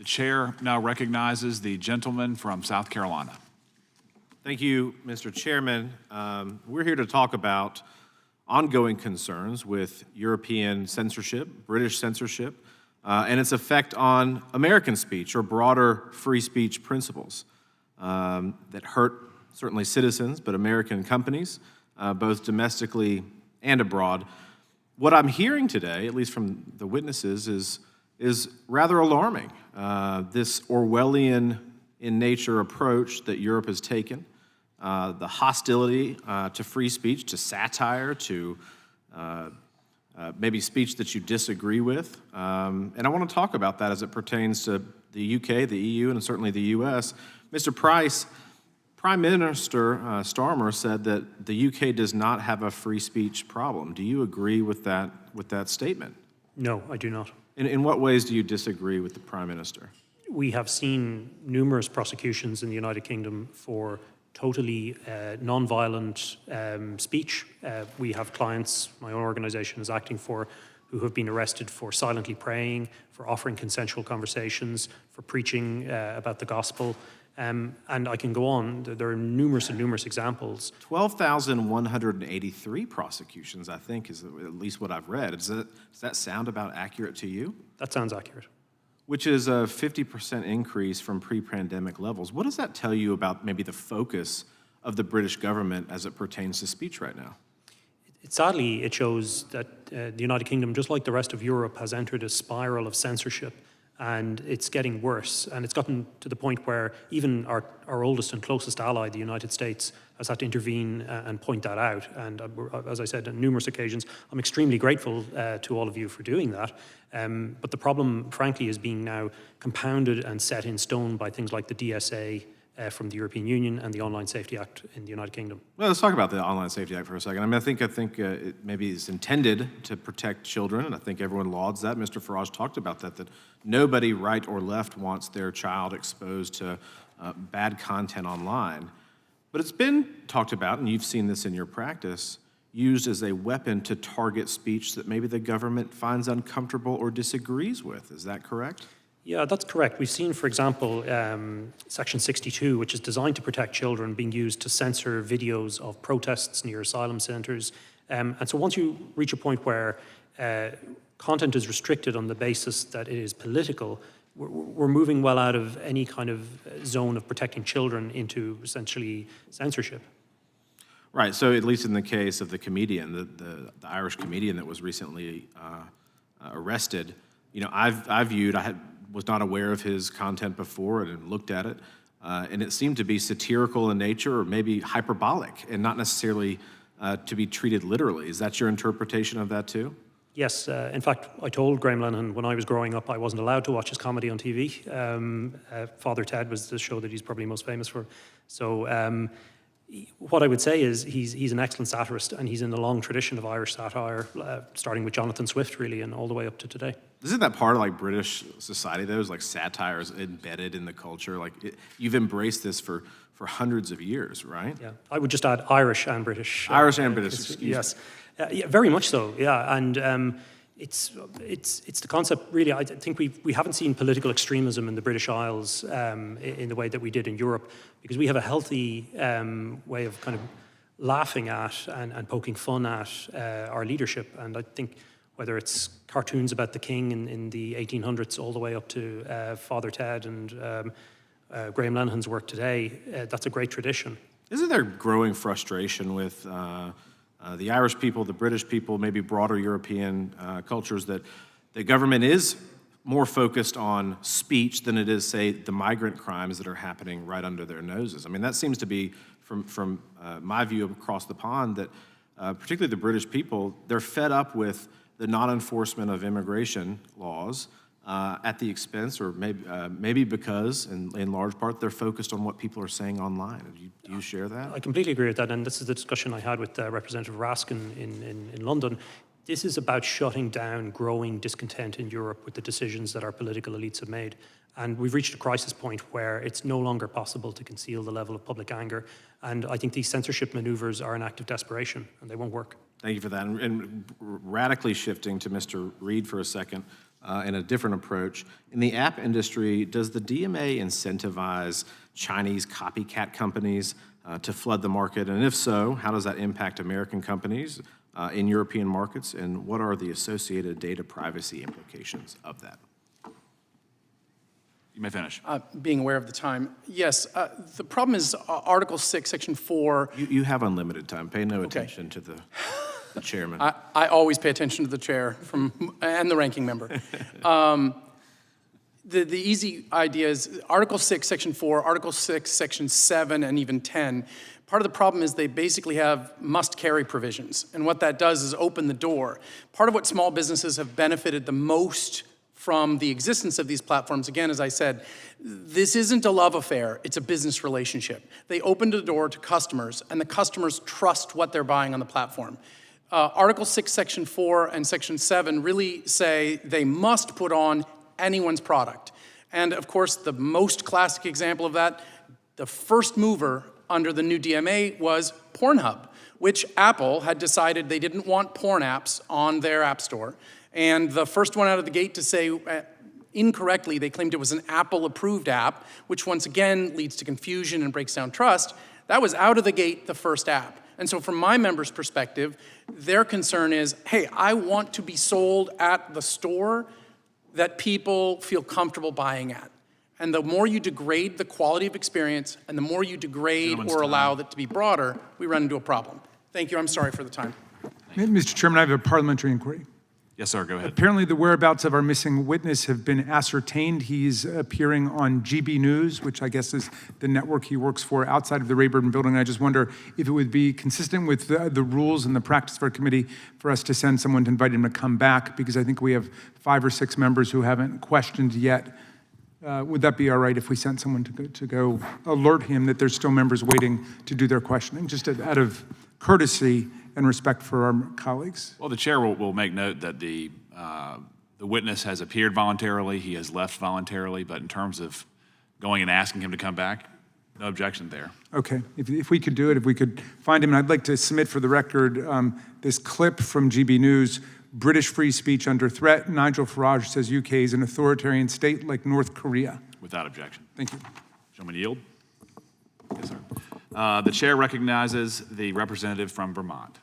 The chair now recognizes the gentleman from South Carolina. Thank you, Mr. Chairman. We're here to talk about ongoing concerns with European censorship, British censorship, and its effect on American speech or broader free speech principles that hurt certainly citizens, but American companies, both domestically and abroad. What I'm hearing today, at least from the witnesses, is rather alarming. This Orwellian in nature approach that Europe has taken, the hostility to free speech, to satire, to maybe speech that you disagree with. And I want to talk about that as it pertains to the UK, the EU, and certainly the US. Mr. Price, Prime Minister Starmer said that the UK does not have a free speech problem. Do you agree with that statement? No, I do not. In what ways do you disagree with the Prime Minister? We have seen numerous prosecutions in the United Kingdom for totally non-violent speech. We have clients, my own organization is acting for, who have been arrested for silently praying, for offering consensual conversations, for preaching about the gospel. And I can go on. There are numerous and numerous examples. 12,183 prosecutions, I think, is at least what I've read. Does that sound about accurate to you? That sounds accurate. Which is a 50% increase from pre-pandemic levels. What does that tell you about maybe the focus of the British government as it pertains to speech right now? Sadly, it shows that the United Kingdom, just like the rest of Europe, has entered a spiral of censorship, and it's getting worse. And it's gotten to the point where even our oldest and closest ally, the United States, has had to intervene and point that out. And as I said on numerous occasions, I'm extremely grateful to all of you for doing that. But the problem, frankly, is being now compounded and set in stone by things like the DSA from the European Union and the Online Safety Act in the United Kingdom. Well, let's talk about the Online Safety Act for a second. I mean, I think it maybe is intended to protect children, and I think everyone lauds that. Mr. Farage talked about that nobody, right or left, wants their child exposed to bad content online. But it's been talked about, and you've seen this in your practice, used as a weapon to target speech that maybe the government finds uncomfortable or disagrees with. Is that correct? Yeah, that's correct. We've seen, for example, Section 62, which is designed to protect children, being used to censor videos of protests near asylum centres. And so once you reach a point where content is restricted on the basis that it is political, we're moving well out of any kind of zone of protecting children into essentially censorship. Right, so at least in the case of the comedian, the Irish comedian that was recently arrested, you know, I was not aware of his content before and looked at it, and it seemed to be satirical in nature or maybe hyperbolic and not necessarily to be treated literally. Is that your interpretation of that too? Yes, in fact, I told Graham Linehan when I was growing up I wasn't allowed to watch his comedy on TV. Father Ted was the show that he's probably most famous for. So what I would say is he's an excellent satirist, and he's in the long tradition of Irish satire, starting with Jonathan Swift, really, and all the way up to today. Isn't that part of like British society, though? Is like satire is embedded in the culture. Like you've embraced this for hundreds of years, right? Yeah, I would just add Irish and British. Irish and British, excuse me. Yes, yeah, very much so. Yeah, and it's the concept. Really, I think we haven't seen political extremism in the British Isles in the way that we did in Europe, because we have a healthy way of kind of laughing at and poking fun at our leadership. And I think whether it's cartoons about the king in the 1800s all the way up to Father Ted and Graham Linehan's work today, that's a great tradition. Isn't there growing frustration with the Irish people, the British people, maybe broader European cultures that the government is more focused on speech than it is, say, the migrant crimes that are happening right under their noses? I mean, that seems to be, from my view across the pond, that particularly the British people, they're fed up with the non-enforcement of immigration laws at the expense, or maybe because, in large part, they're focused on what people are saying online. Do you share that? I completely agree with that, and this is the discussion I had with Representative Raskin in London. This is about shutting down growing discontent in Europe with the decisions that our political elites have made. And we've reached a crisis point where it's no longer possible to conceal the level of public anger. And I think these censorship maneuvers are an act of desperation, and they won't work. Thank you for that. And radically shifting to Mr. Reid for a second, and a different approach. In the app industry, does the DMA incentivize Chinese copycat companies to flood the market? And if so, how does that impact American companies in European markets? And what are the associated data privacy implications of that? You may finish. Being aware of the time, yes. The problem is Article 6, Section 4. You have unlimited time. Pay no attention to the chairman. I always pay attention to the chair and the ranking member. The easy idea is Article 6, Section 4, Article 6, Section 7, and even 10. Part of the problem is they basically have must-carry provisions. And what that does is open the door. Part of what small businesses have benefited the most from the existence of these platforms, again, as I said, this isn't a love affair, it's a business relationship. They opened the door to customers, and the customers trust what they're buying on the platform. Article 6, Section 4, and Section 7 really say they must put on anyone's product. And of course, the most classic example of that, the first mover under the new DMA was Pornhub, which Apple had decided they didn't want porn apps on their app store. And the first one out of the gate to say, incorrectly, they claimed it was an Apple-approved app, which once again leads to confusion and breaks down trust. That was out of the gate the first app. And so from my members' perspective, their concern is, hey, I want to be sold at the store that people feel comfortable buying at. And the more you degrade the quality of experience and the more you degrade or allow that to be broader, we run into a problem. Thank you. I'm sorry for the time. Mr. Chairman, I have a parliamentary inquiry. Yes, sir, go ahead. Apparently, the whereabouts of our missing witness have been ascertained. He's appearing on GB News, which I guess is the network he works for outside of the Rayburn building. I just wonder if it would be consistent with the rules and the practice of our committee for us to send someone to invite him to come back, because I think we have 5 or 6 members who haven't questioned yet. Would that be all right if we sent someone to go alert him that there's still members waiting to do their questioning, just out of courtesy and respect for our colleagues? Well, the chair will make note that the witness has appeared voluntarily, he has left voluntarily, but in terms of going and asking him to come back, no objection there. Okay, if we could do it, if we could find him, and I'd like to submit for the record this clip from GB News, British free speech under threat. Nigel Farage says UK is an authoritarian state like North Korea. Without objection. Thank you. Gentleman yield? Yes, sir. The chair recognizes the representative from Vermont.